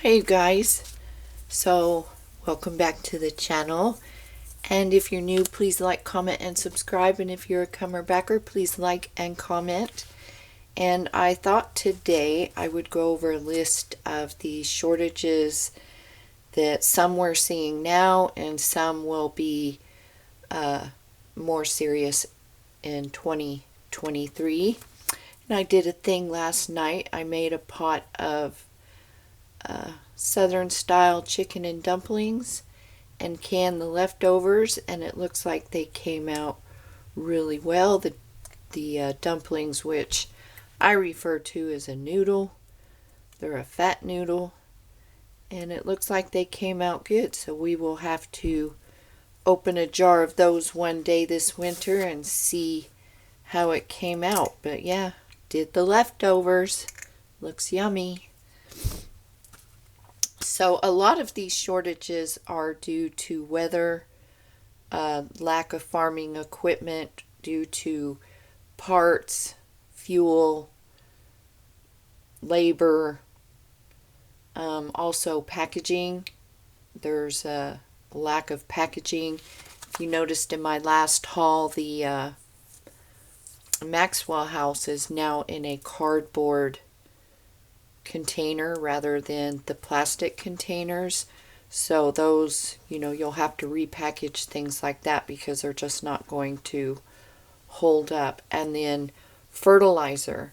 Hi you guys. So welcome back to the channel, and if you're new, please like, comment, and subscribe, and if you're a comer backer, please like and comment. And I thought today I would go over a list of the shortages that some we're seeing now and some will be more serious in 2023. And I did a thing last night. I made a pot of southern style chicken and dumplings and canned the leftovers, and it looks like they came out really well. The dumplings, which I refer to as a noodle, they're a fat noodle, and it looks like they came out good. So we will have to open a jar of those one day this winter and see how it came out. But yeah, did the leftovers. Looks yummy. So a lot of these shortages are due to weather, lack of farming equipment, due to parts, fuel, labor, also packaging. There's a lack of packaging. If you noticed in my last haul, the Maxwell house is now in a cardboard container rather than the plastic containers. So those, you'll have to repackage things like that because they're just not going to hold up. And then fertilizer.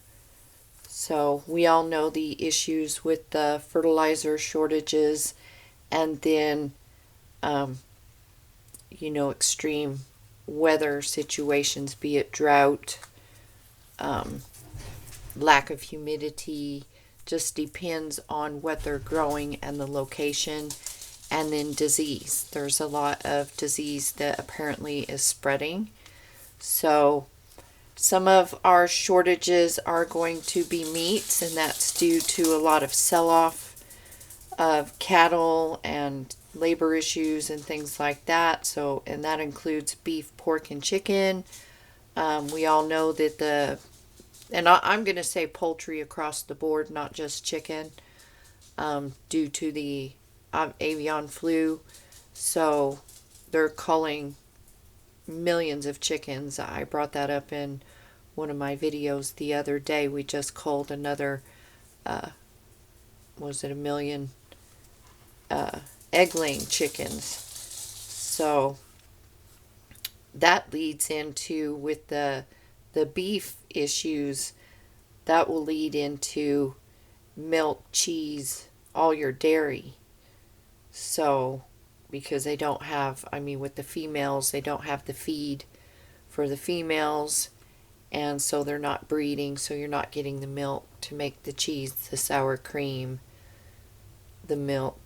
So we all know the issues with the fertilizer shortages, and then extreme weather situations, be it drought, lack of humidity, just depends on what they're growing and the location. And then disease. There's a lot of disease that apparently is spreading. So some of our shortages are going to be meats, and that's due to a lot of sell-off of cattle and labor issues and things like that. So, and that includes beef, pork, and chicken. We all know that I'm going to say poultry across the board, not just chicken, due to the avian flu. So they're culling millions of chickens. I brought that up in one of my videos the other day. We just culled another, was it a million egg-laying chickens. So that leads into, with the beef issues, that will lead into milk, cheese, all your dairy. So because they don't have, with the females, they don't have the feed for the females, and so they're not breeding, so you're not getting the milk to make the cheese, the sour cream, the milk,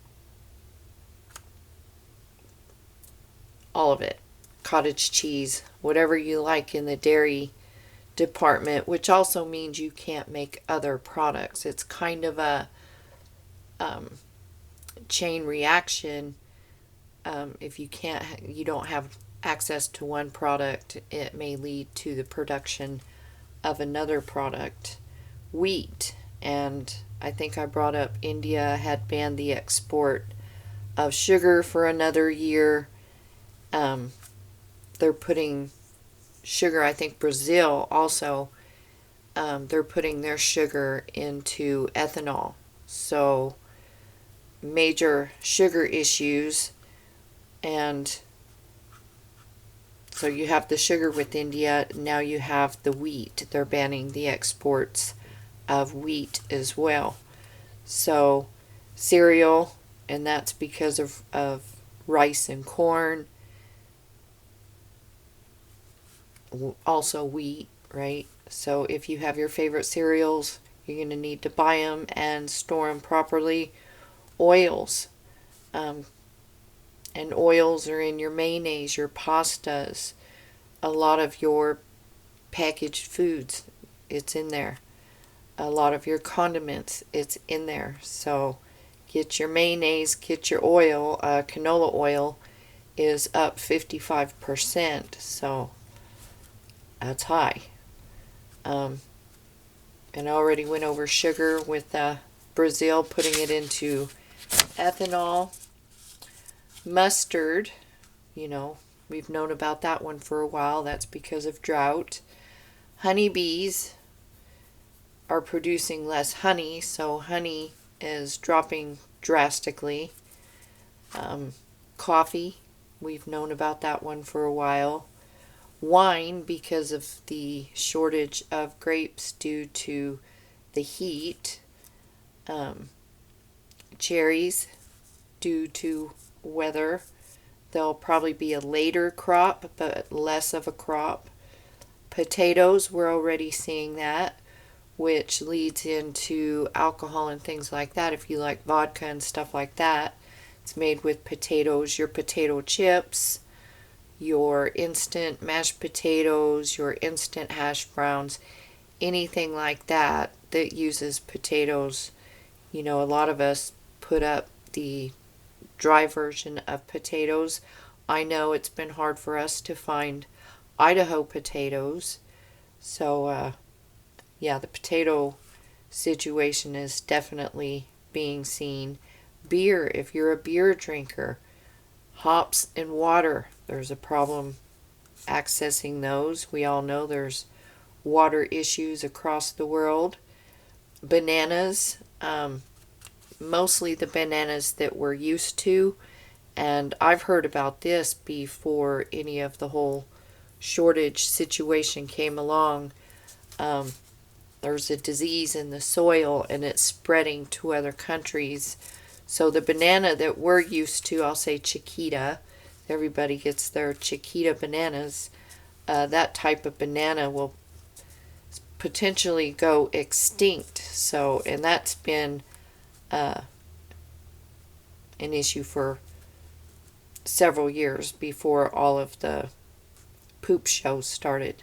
all of it, cottage cheese, whatever you like in the dairy department, which also means you can't make other products. It's kind of a chain reaction. If you don't have access to one product, it may lead to the production of another product. Wheat, and I think I brought up India had banned the export of sugar for another year. They're putting sugar, I think Brazil also, they're putting their sugar into ethanol. So major sugar issues. And so you have the sugar with India, now you have the wheat. They're banning the exports of wheat as well. So cereal, and that's because of rice and corn. Also wheat, right? So if you have your favorite cereals, you're going to need to buy them and store them properly. Oils. And oils are in your mayonnaise, your pastas, a lot of your packaged foods, it's in there. A lot of your condiments, it's in there. So get your mayonnaise, get your oil. Canola oil is up 55%, so that's high. And I already went over sugar with Brazil, putting it into ethanol, mustard, we've known about that one for a while. That's because of drought. Honeybees are producing less honey, so honey is dropping drastically. Coffee, we've known about that one for a while. Wine, because of the shortage of grapes due to the heat. Cherries, due to weather. They'll probably be a later crop, but less of a crop. Potatoes, we're already seeing that, which leads into alcohol and things like that. If you like vodka and stuff like that, it's made with potatoes. Your potato chips, your instant mashed potatoes, your instant hash browns, anything like that that uses potatoes. A lot of us put up the dry version of potatoes. I know it's been hard for us to find Idaho potatoes. So, yeah, the potato situation is definitely being seen. Beer, if you're a beer drinker. Hops and water, there's a problem accessing those. We all know there's water issues across the world. Bananas, mostly the bananas that we're used to. And I've heard about this before any of the whole shortage situation came along. There's a disease in the soil and it's spreading to other countries. So the banana that we're used to, I'll say Chiquita, everybody gets their Chiquita bananas. That type of banana will potentially go extinct. So, and that's been an issue for several years before all of the poop shows started.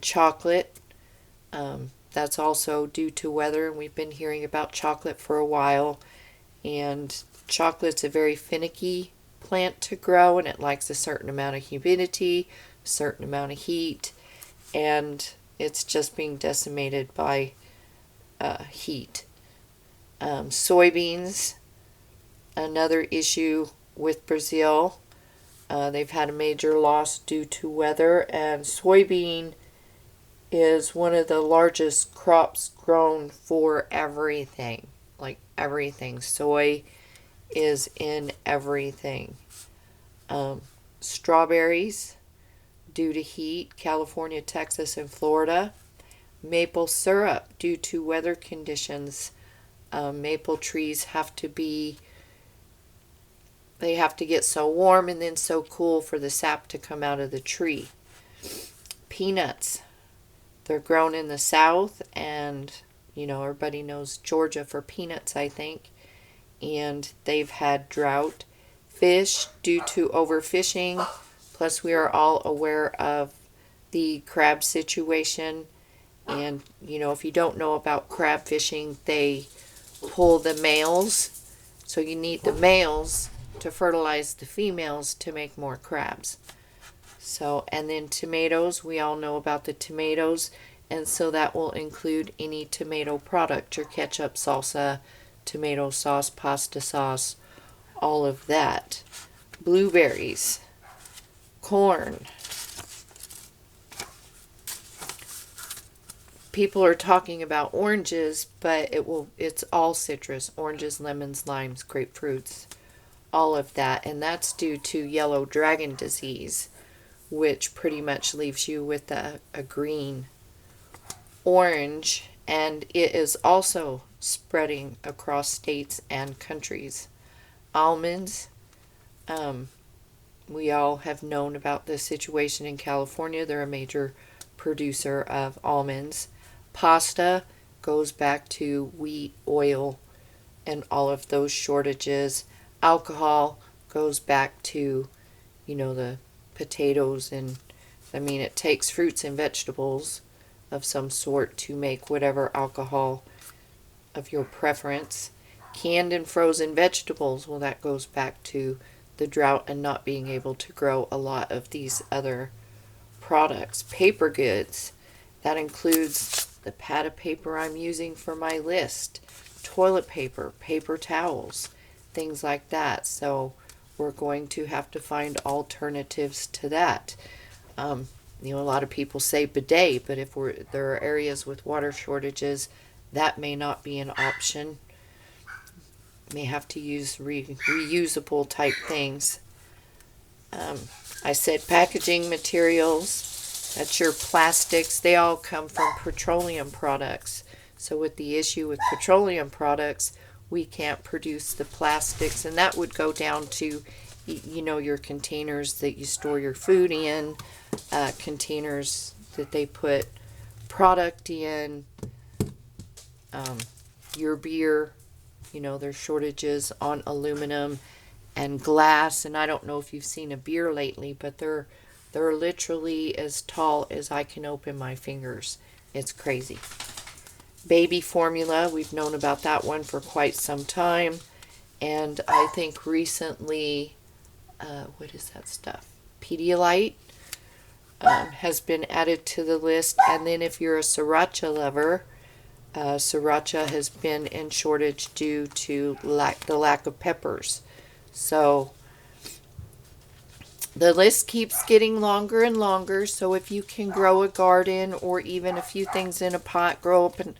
Chocolate, that's also due to weather, and we've been hearing about chocolate for a while. And chocolate's a very finicky plant to grow, and it likes a certain amount of humidity, a certain amount of heat, and it's just being decimated by heat. Soybeans, another issue with Brazil. They've had a major loss due to weather, and soybean is one of the largest crops grown for everything. Like everything. Soy is in everything. Strawberries, due to heat, California, Texas, and Florida. Maple syrup, due to weather conditions. Maple trees have to get so warm and then so cool for the sap to come out of the tree. Peanuts, they're grown in the South, and everybody knows Georgia for peanuts, I think. And they've had drought. Fish, due to overfishing. Plus, we are all aware of the crab situation. And, if you don't know about crab fishing, they pull the males. So you need the males to fertilize the females to make more crabs. So, and then tomatoes, we all know about the tomatoes. And so that will include any tomato product, your ketchup, salsa, tomato sauce, pasta sauce, all of that. Blueberries, corn. People are talking about oranges, but it's all citrus. Oranges, lemons, limes, grapefruits, all of that. And that's due to yellow dragon disease, which pretty much leaves you with a green orange, and it is also spreading across states and countries. Almonds, we all have known about the situation in California. They're a major producer of almonds. Pasta goes back to wheat, oil, and all of those shortages. Alcohol goes back to, the potatoes, and it takes fruits and vegetables of some sort to make whatever alcohol of your preference. Canned and frozen vegetables, well, that goes back to the drought and not being able to grow a lot of these other products. Paper goods, that includes the pad of paper I'm using for my list. toilet paper, paper towels, things like that. So we're going to have to find alternatives to that. A lot of people say bidet, but if there are areas with water shortages, that may not be an option. May have to use reusable type things. I said packaging materials, that's your plastics, they all come from petroleum products. So with the issue with petroleum products, we can't produce the plastics, and that would go down to, your containers that you store your food in, containers that they put product in, your beer, there's shortages on aluminum and glass, and I don't know if you've seen a beer lately, but they're literally as tall as I can open my fingers. It's crazy. Baby formula, we've known about that one for quite some time, and I think recently, what is that stuff? Pedialyte has been added to the list, and then if you're a sriracha lover, sriracha has been in shortage due to the lack of peppers. So the list keeps getting longer and longer. So if you can grow a garden or even a few things in a pot, grow up a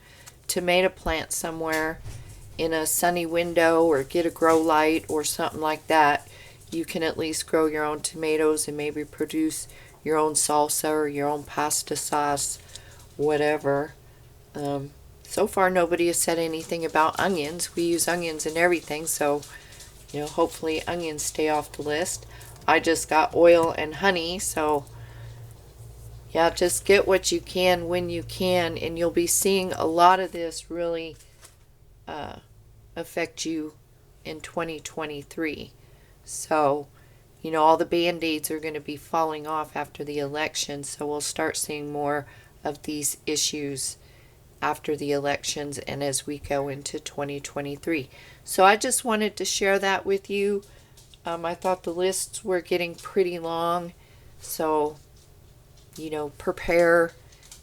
tomato plant somewhere in a sunny window, or get a grow light or something like that, you can at least grow your own tomatoes and maybe produce your own salsa or your own pasta sauce, whatever. So far nobody has said anything about onions. We use onions in everything, so hopefully onions stay off the list. I just got oil and honey, so yeah, just get what you can when you can, and you'll be seeing a lot of this really affect you in 2023. So, all the band-aids are going to be falling off after the election, so we'll start seeing more of these issues after the elections and as we go into 2023. So I just wanted to share that with you. I thought the lists were getting pretty long, so prepare,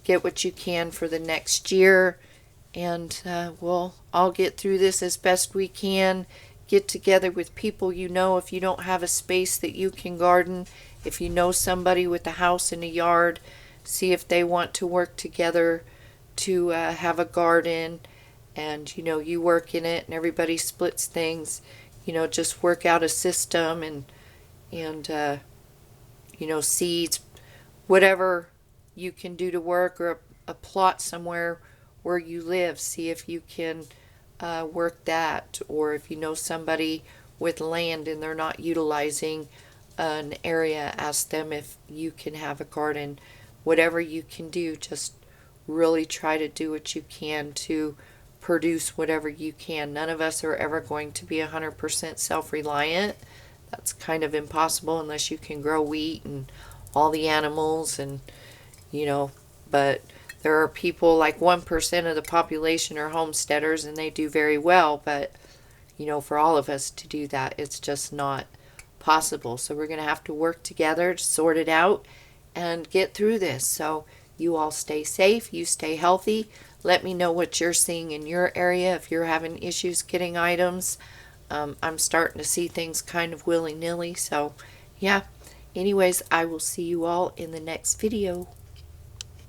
get what you can for the next year, and we'll all get through this as best we can. Get together with people if you don't have a space that you can garden, if you know somebody with a house and a yard, see if they want to work together to have a garden, and you work in it and everybody splits things. Just work out a system and seeds, whatever you can do to work, or a plot somewhere where you live, see if you can work that, or if you know somebody with land and they're not utilizing an area, ask them if you can have a garden. Whatever you can do, just really try to do what you can to produce whatever you can. None of us are ever going to be 100% self-reliant. That's kind of impossible unless you can grow wheat and all the animals, and but there are people, like 1% of the population are homesteaders, and they do very well, but for all of us to do that, it's just not possible. So we're going to have to work together to sort it out and get through this. So you all stay safe, you stay healthy. Let me know what you're seeing in your area, if you're having issues getting items. I'm starting to see things kind of willy-nilly, so yeah. Anyways, I will see you all in the next video.